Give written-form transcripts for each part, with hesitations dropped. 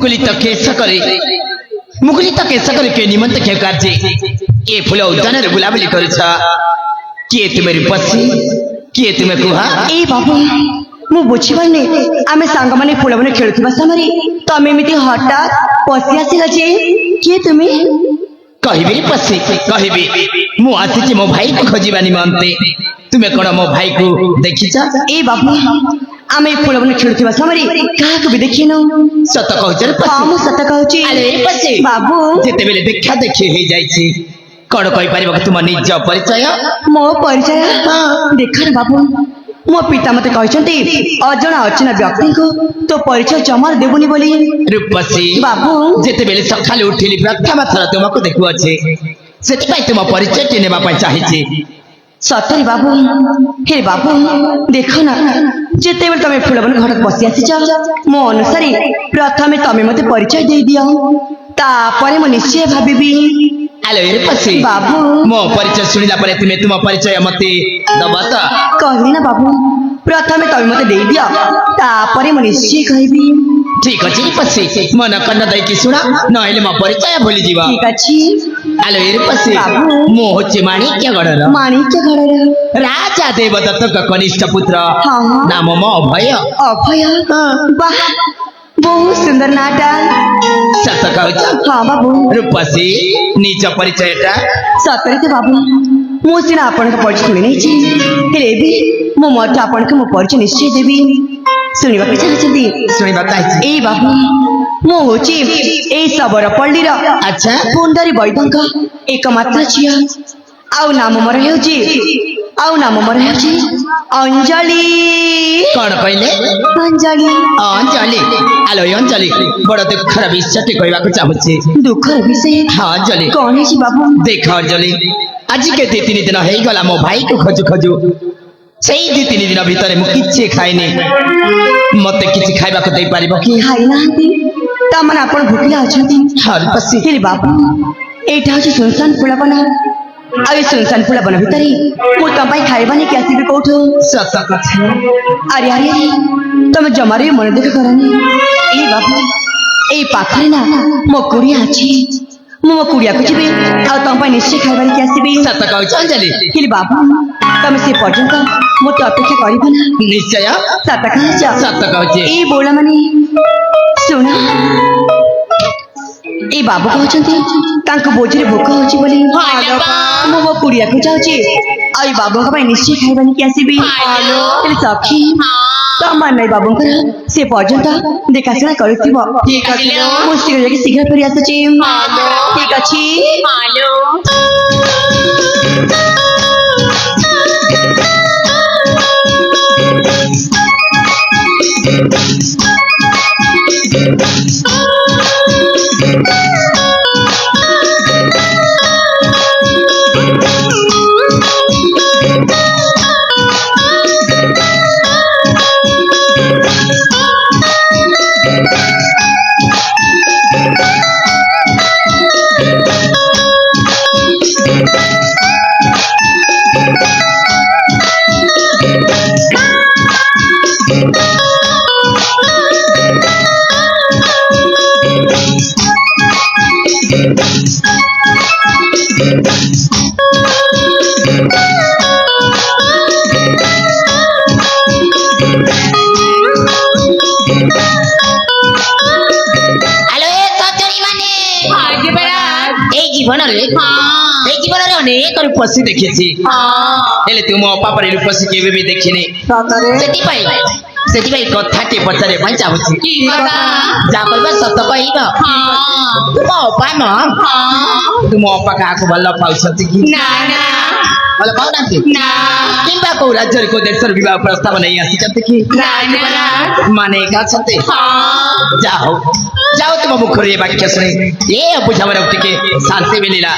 मुकुलित केश करे के निमंत के कार्य ए फूल उद्यान रे बुलाबुली करछ किए तुमे रूपसी किए तुमे कुहा ए बाबू मु बुझिबानी आमे सांग माने फूल बने खेलुथिबा समय तमे एमिति हठात पसी आसिला जे किए तुमे कहबी पसी कहबी मु आसी मो भाई को खोजिबा निमंते तुमे कोन मो भाई को देखिछ ए बाबू आमे फूल बने खेलुथिबा समय काहा को भी देखिनो सत कहछ रे पसी हम सत कहछि अरे पसी बाबू जेते बेले देखा देखि हे जाईछि कोन कहि परिबो तुम निज परिचय मो परिचय देखा बाबू मो पिता मते कहछन्ती अजणा अचना व्यक्ति को तो परिचय जमार देबुनी बोली रूपसी बाबू जेते बेले सखाले उठिली प्रथम थर तुमको देखु अछि सेति पई तुम परिचय के नेबा पई चाहिछि सतरी बाबू हे बाबू देखो ना जेते बेले तमे फुलबन घर बसी आसी मो अनुसारी प्रथमे तमे मते परिचय दे दियो तापरे मो निश्चय भाबिबी आलो रे पसी बाबू मो परिचय सुनिला परे तुमे तुम परिचय मते दबा त कहली ना बाबू प्रथमे तमे मते दे दियो तापरे मो निश्चय कहबी ठीक अछि पसी मन कन्न दई कि सुना नहेले मो परिचय भूली जीवा ठीक अछि आलो रे पसी बाबू मो होछि माणिक्यगढ़र माणिक्यगढ़र राजा देवदत्त का कनिष्ठ पुत्र हाँ नाम मो अभय अभय वाह बहुत सुंदर नाटा सत कहछ हाँ बाबू रूपसी निज परिचयटा सतरे तो बाबू मु सिना आपण का परिचय सुनि नै छी हेले भी मु मत आपण के मु परिचय निश्चय देबी सुनिबा के चाहछती सुनिबा चाहछि ए बाबू मु होची ए सबर पल्लीर अच्छा पुंडरी वैद्यंक एकमात्र झिया आउ नाम मोर हेउची अंजलि कौन कहले अंजलि अंजलि आलो अंजलि बड़ दुखर विषय कहवाक चाहूछि दुखर विषय हाँ अंजलि कौन है बाबू देख अंजलि आज के 2-3 दिन हो गला मो भाई को खोजु खोजु से 2-3 दिन भीतर मु किछि खाइनी मते किछि खाइबाक दे पारिबो कि खाइ नांती ता मन आपण भूखिला अछंती हर पसी हेले बाबू एटा होची सुनसान फुलाबना अरे सुनसान फुलाबना भितरी मु तम पाई खाइबानी के आसीबे कोठो सत कथा अरे अरे तमे जमारे मन देख करनी ए बाबू ए पाखरे ना मो कुड़िया अछि मो कुड़िया को जिबे आ तम पाई निश्चय खाइबानी के आसीबे सत कहछ अंजलि हेले बाबू तमे से पर्यंत मो तो अपेक्षा करिबो ना निश्चय सत कहछ ए बोला माने सुना ए बाबू कहछन्ती तांको बोझरे भोक होची बोली मो मो कुड़िया को जाउची आई बाबू का भाई निश्चय खाइबानी के आसीबी हेलो तेरे सखी तमन नै बाबू कर से पर्यंत देखाशुना करूथिबो ठीक अछि मो शीघ्र फेरि आसुची ठीक अछि अनेक रूपसी देखी तुम पापा रूपसी के भी देखिनी से कथा टे पचारे चाहूँ जा कह सत कह तुम अपा न तुम अपा क्या भल पाँच कि भल पाऊना कि कौ राज्य को देश विवाह प्रस्ताव नहीं आसी कि माने जाओ जाओ तुम मुखर ये वाक्य सुने ये बुझा टे शांति मिलला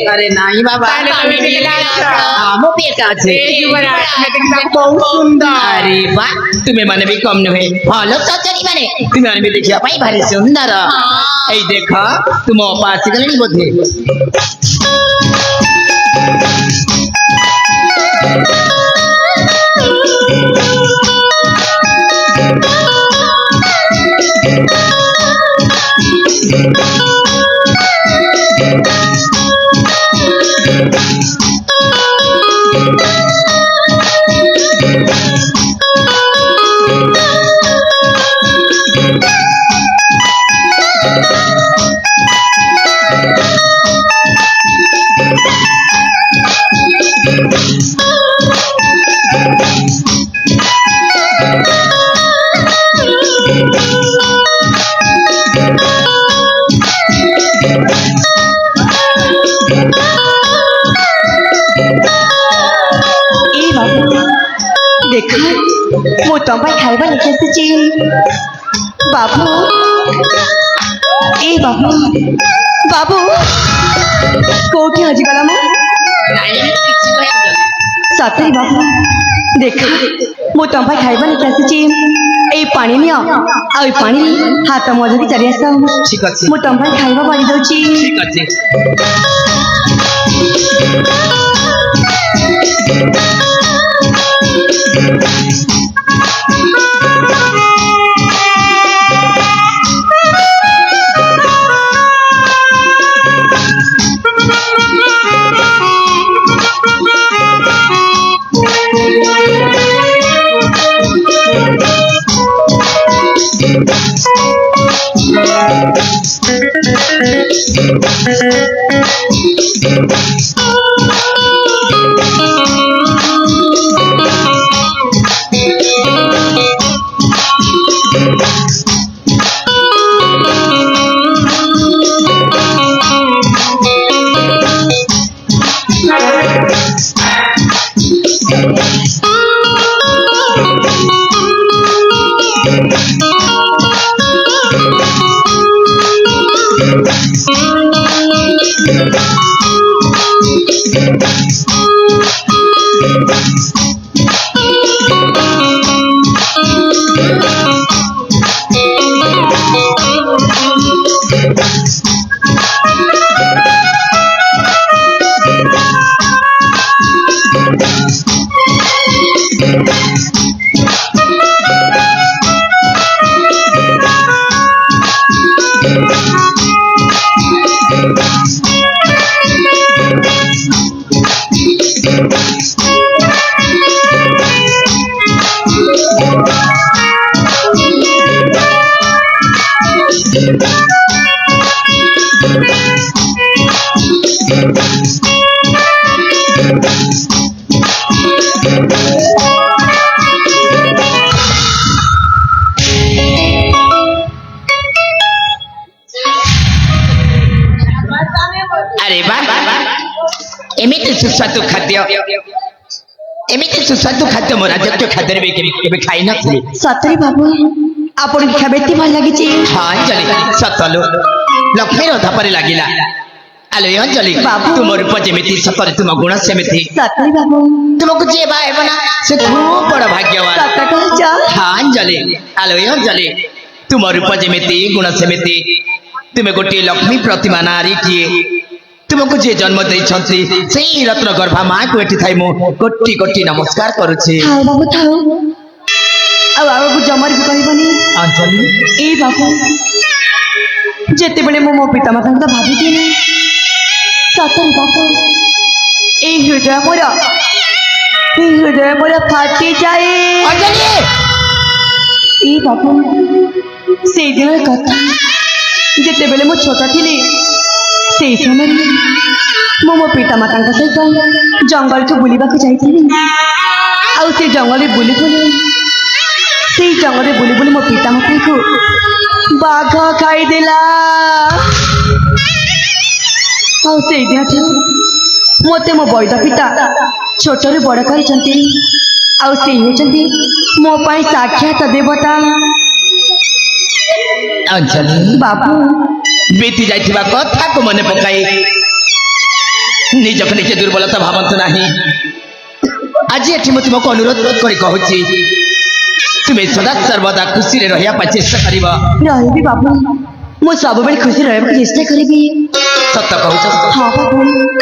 अरे नहीं बाबा मो पेटा छे अरे बा तुम्हें माने भी कम नुहे भलो चचरी माने तुम्हें माने भी देखिया पाई भारी सुंदर ए देखा तुम पास गलनी बोधे ଦେଖ ମୁଁ ତମ ପାଇଁ ଖାଇବା ନେଇକି ଆସିଛି ବାବୁ ଏ ବାବୁ ବାବୁ କୋଉଠି ହଜିଗଲା ମୁଁ ନାଇଁ କିଛି ନାହିଁ ଅଞ୍ଜଳି ସତରେ ବାବୁ ଦେଖ ମୁଁ ତମ ପାଇଁ ଖାଇବା ନେଇକି ଆସିଛି ଏଇ ପାଣି ନିଅ ଆଉ ଏଇ ପାଣି ହାତ ମଜକି ଚାଲି ଆସ ଠିକ ଅଛି ମୁଁ ତମ ପାଇଁ ଖାଇବା ବାଢି ଦଉଛି ଠିକ ଅଛି अरे वाह एमिति सुस्वादु खाद्य एमिति सुस्वादु खाद्य मोर राजत्व खाद्य भी केबे खाई नथि सତରେ ବାବୁ ଆପଣଙ୍କୁ ଖାଇବା ଏତେ ଭଲ ଲାଗିଛି हाँ अंजलि सतलो लक्ष्मी रथा पर लागिला आलो ए अंजलि बाबू। तुम रूप जेमिति सतरे तुम गुण सेमिति ସତରେ ବାବୁ तुमको जे बा हेबना से खूब बड़ भाग्यवान ସତ କହୁଛ हाँ अंजलि आलो ए अंजलि तुम रूप जेमिति गुण सेमिति तुमे गोटे लक्ष्मी प्रतिमा नारी किए तुमको जे जन्म देइछंती सेही रत्न गर्भा मां को एठी थाई मो कोटी कोटी नमस्कार करूछि ଥାଉ ବାବୁ ଥାଉ ଆଉ ଆଗକୁ ଜମାରେ ବି କହିବନି अंजलि ଏ ବାବୁ ଯେତେବେଳେ ମୁଁ ମୋ ପିତାମାତାଙ୍କ କଥା ଭାବିଥିଲି ସତରେ ବାବୁ এই ହୃଦୟ ମୋର ଫାଟିଯାଏ अंजलि এই ବାବୁ ସେଇଦିନର କଥା ଯେତେବେଳେ ମୁଁ ଛୋଟ ଥିଲି ସେଇ ସମୟରେ ମୁଁ ମୋ ପିତାମାତାଙ୍କ ସହିତ ଜଙ୍ଗଲକୁ ବୁଲିବାକୁ ଯାଇଥିଲି ଆଉ ସେ ଜଙ୍ଗଲରେ ବୁଲି ବୁଲି ମୋ ପିତାମାତାଙ୍କୁ ବାଘ ଖାଇଦେଲା ଆଉ ସେଇଦିନଠାରୁ ମୋତେ ମୋ ବୈଦ ପିତା ଛୋଟରୁ ବଡ଼ କରିଛନ୍ତି ଆଉ ସେ ହେଉଛନ୍ତି ମୋ ପାଇଁ ସାକ୍ଷାତ ଦେବତା अंजलि ବାବୁ बीती जाइथिबा कथा को मने पकाई निजक निजे दुर्बलता भावंत नाही आज एठी मु तुमको अनुरोध करी कहूची तुम्हें सदा सर्वदा खुशी रे रहिया पा चेष्टा करिबा ରହିବି ବାବୁ ମୁଁ ସବୁବେଳେ ଖୁସି ରହିବାକୁ ଚେଷ୍ଟା କରିବି सत कहूछ ହଁ ବାବୁ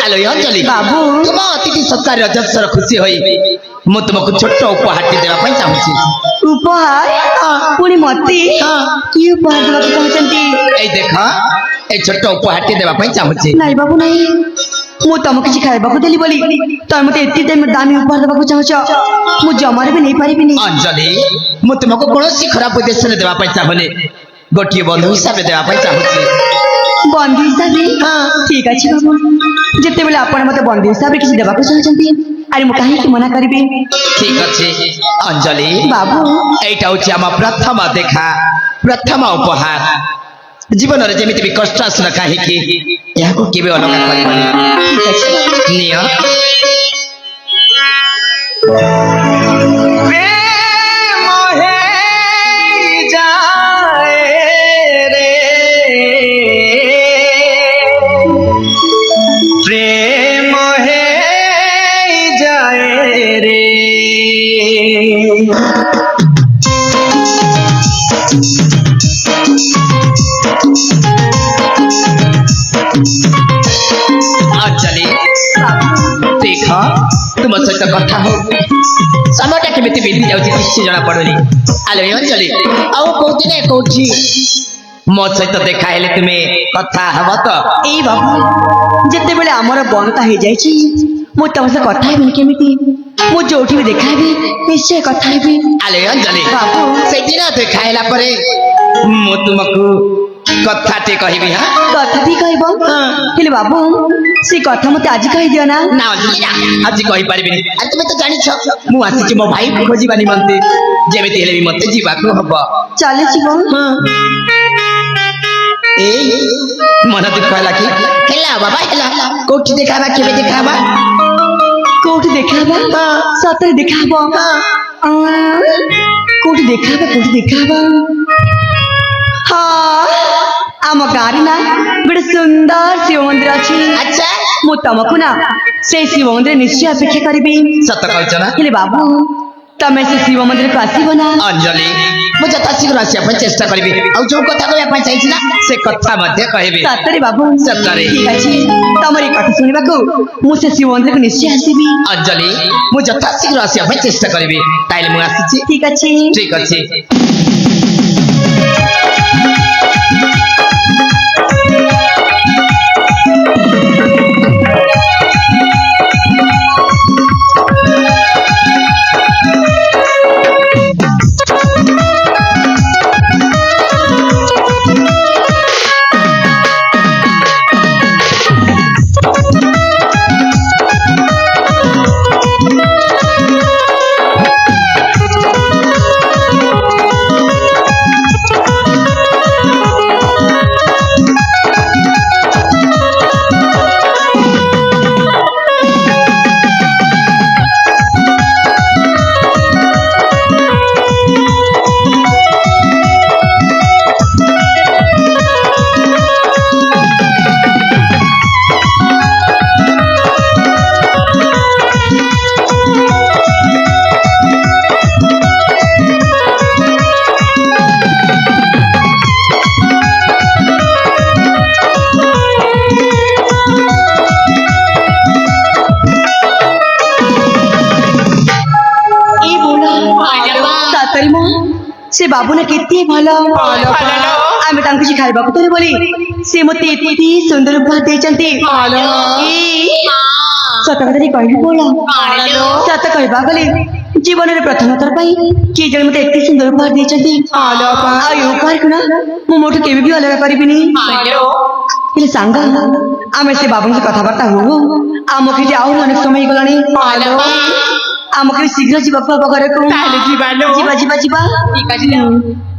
आलो ए अंजलि बाबू। तुम अतिथि सत्कार रजस्वर खुशी होई मु तुमको छोट उपहार देवा पई चाहूची ଉପହାର ପୁଣି ମତେ କି ଉପହାର ଦେବାକୁ ଚାହୁଁଛନ୍ତି ए देख ए छोट उपहार देवा पई चाहूची ନାଇଁ ବାବୁ ନାଇଁ ମୁଁ ତମକୁ କିଛି ଖାଇବାକୁ ଦେଲି ବୋଲି ତମେ ମତେ ଏତେ ଦାମୀ ଉପହାର ଦେବାକୁ ଚାହୁଁଛ ମୁଁ ଜମାରେ ବି ନେଇପାରିବିନି अंजलि मु तुमको कौनसी खराब उद्देश्य रे देवा पई चाहूनी गोटिए बंधु हिसाब रे देवा पई चाहूची ବନ୍ଧୁ ହିସାବରେ ଠିକ ଅଛି ବାବୁ ଯେତେବେଳେ ଆପଣ ମତେ ବନ୍ଧୁ ହିସାବରେ କିଛି ଦେବାକୁ ଚାହୁଁଛନ୍ତି ଆରେ ମୁଁ କାହିଁକି ମନା କରିବି ठीक अच्छे अंजलि ବାବୁ एटा होची आम प्रथम देखा प्रथम उपहार जीवन रे जेमिति भी कष्ट आसन काहे कि याको केबे अलग करबनी ଠିକ ଅଛି निय अंजलि देख तुम सहित कथा हो समयटा केमिति बीती जाଉଛି କିଛି ଜଣା ପଡୁନି ଆଲୋ अंजलि ଆଉ କୋଉଦିନେ କୋଉଠି ମୋ ସହିତ ଦେଖା ହେଲେ ତୁମେ କଥା ହବ ତ ଏଇ ବାବୁ ଯେତେବେଳେ ଆମର ବନତା ହେଇଯାଇଛି ମୁଁ ତମ ସହ କଥା ହେବିନି କେମିତି ମୁଁ ଯୋଉଠି ବି ଦେଖା ହେବି ନିଶ୍ଚୟ କଥା ହେବି ଆଲୋ अंजलि ବାବୁ ସେଦିନ ଦେଖା ହେଲା ପରେ ମୁଁ ତୁମକୁ କଥାଟେ କହିବି ହଁ କଥା ବି କହିବ ହେଲେ ବାବୁ ସେ କଥା ମତେ ଆଜି କହିଦିଅ ନା ନା अंजलि ନା ଆଜି କହିପାରିବିନି ଆଉ ତୁମେ ତ ଜାଣିଛ ମୁଁ ଆସିଛି ମୋ ଭାଇ ଖୋଜିବା ନିମନ୍ତେ ଯେମିତି ହେଲେ ବି ମତେ ଯିବାକୁ ହବ ଚାଲିଯିବ ଏଇ ମନ ଦୁଃଖ ହେଲା କି ହେଲା ବାବା ହେଲା କୋଉଠି ଦେଖା ହବା କେବେ ଦେଖା ହବା କୋଉଠି ଦେଖା ହବା ସତରେ ଦେଖା ହବ କୋଉଠି ଦେଖା ହବା କୋଉଠି ଦେଖା ହବା ହଁ ଆମ ଗାଁରେ ନା ଗୋଟେ ସୁନ୍ଦର ଶିବ ମନ୍ଦିର ଅଛି ଆଚ୍ଛା ମୁଁ ତମକୁ ନା ସେଇ ଶିବ ମନ୍ଦିର ନିଶ୍ଚୟ ଅପେକ୍ଷା କରିବି ସତ କହୁଛ ନା ହେଲେ ବାବୁ ତମେ ସେ ଶିବ ମନ୍ଦିରକୁ ଆସିବ ନା अंजलि ମୁଁ ଯଥାଶୀଘ୍ର ଆସିବା ପାଇଁ ଚେଷ୍ଟା କରିବି ଆଉ ଯୋଉ କଥା କହିବା ପାଇଁ ଚାହିଁଛି ନା ସେ କଥା ମଧ୍ୟ କହିବି ସତରେ ବାବୁ ସତରେ। ଠିକ ଅଛି ତମର ଏଇ କଥା ଶୁଣିବାକୁ ମୁଁ ସେ ଶିବ ମନ୍ଦିରକୁ ନିଶ୍ଚୟ ଆସିବି अंजलि ମୁଁ ଯଥାଶୀଘ୍ର ଆସିବା ପାଇଁ ଚେଷ୍ଟା କରିବି ତାହେଲେ ମୁଁ ଆସିଛି ଠିକ ଅଛି ଠିକ ଅଛି से बाबू ना केते भलो आमे तांको जी खाइबा को बोली से मते एते सुंदर उपहार देचंती सत कथा कहली बोला सत कहबा गले जीवन रे प्रथम थर पाई कि जण मते एते सुंदर उपहार देचंती आयो उपहार कुना मु मोठो केबे भी अलग करबिनी इले सांगा आमे से बाबू से कथा बार्ता हो आमके जे आउ अनेक समय गलानी आमके शीघ्र जीवा घर को ताले जीवा लो जीवा जीवा जीवा ठीक अछि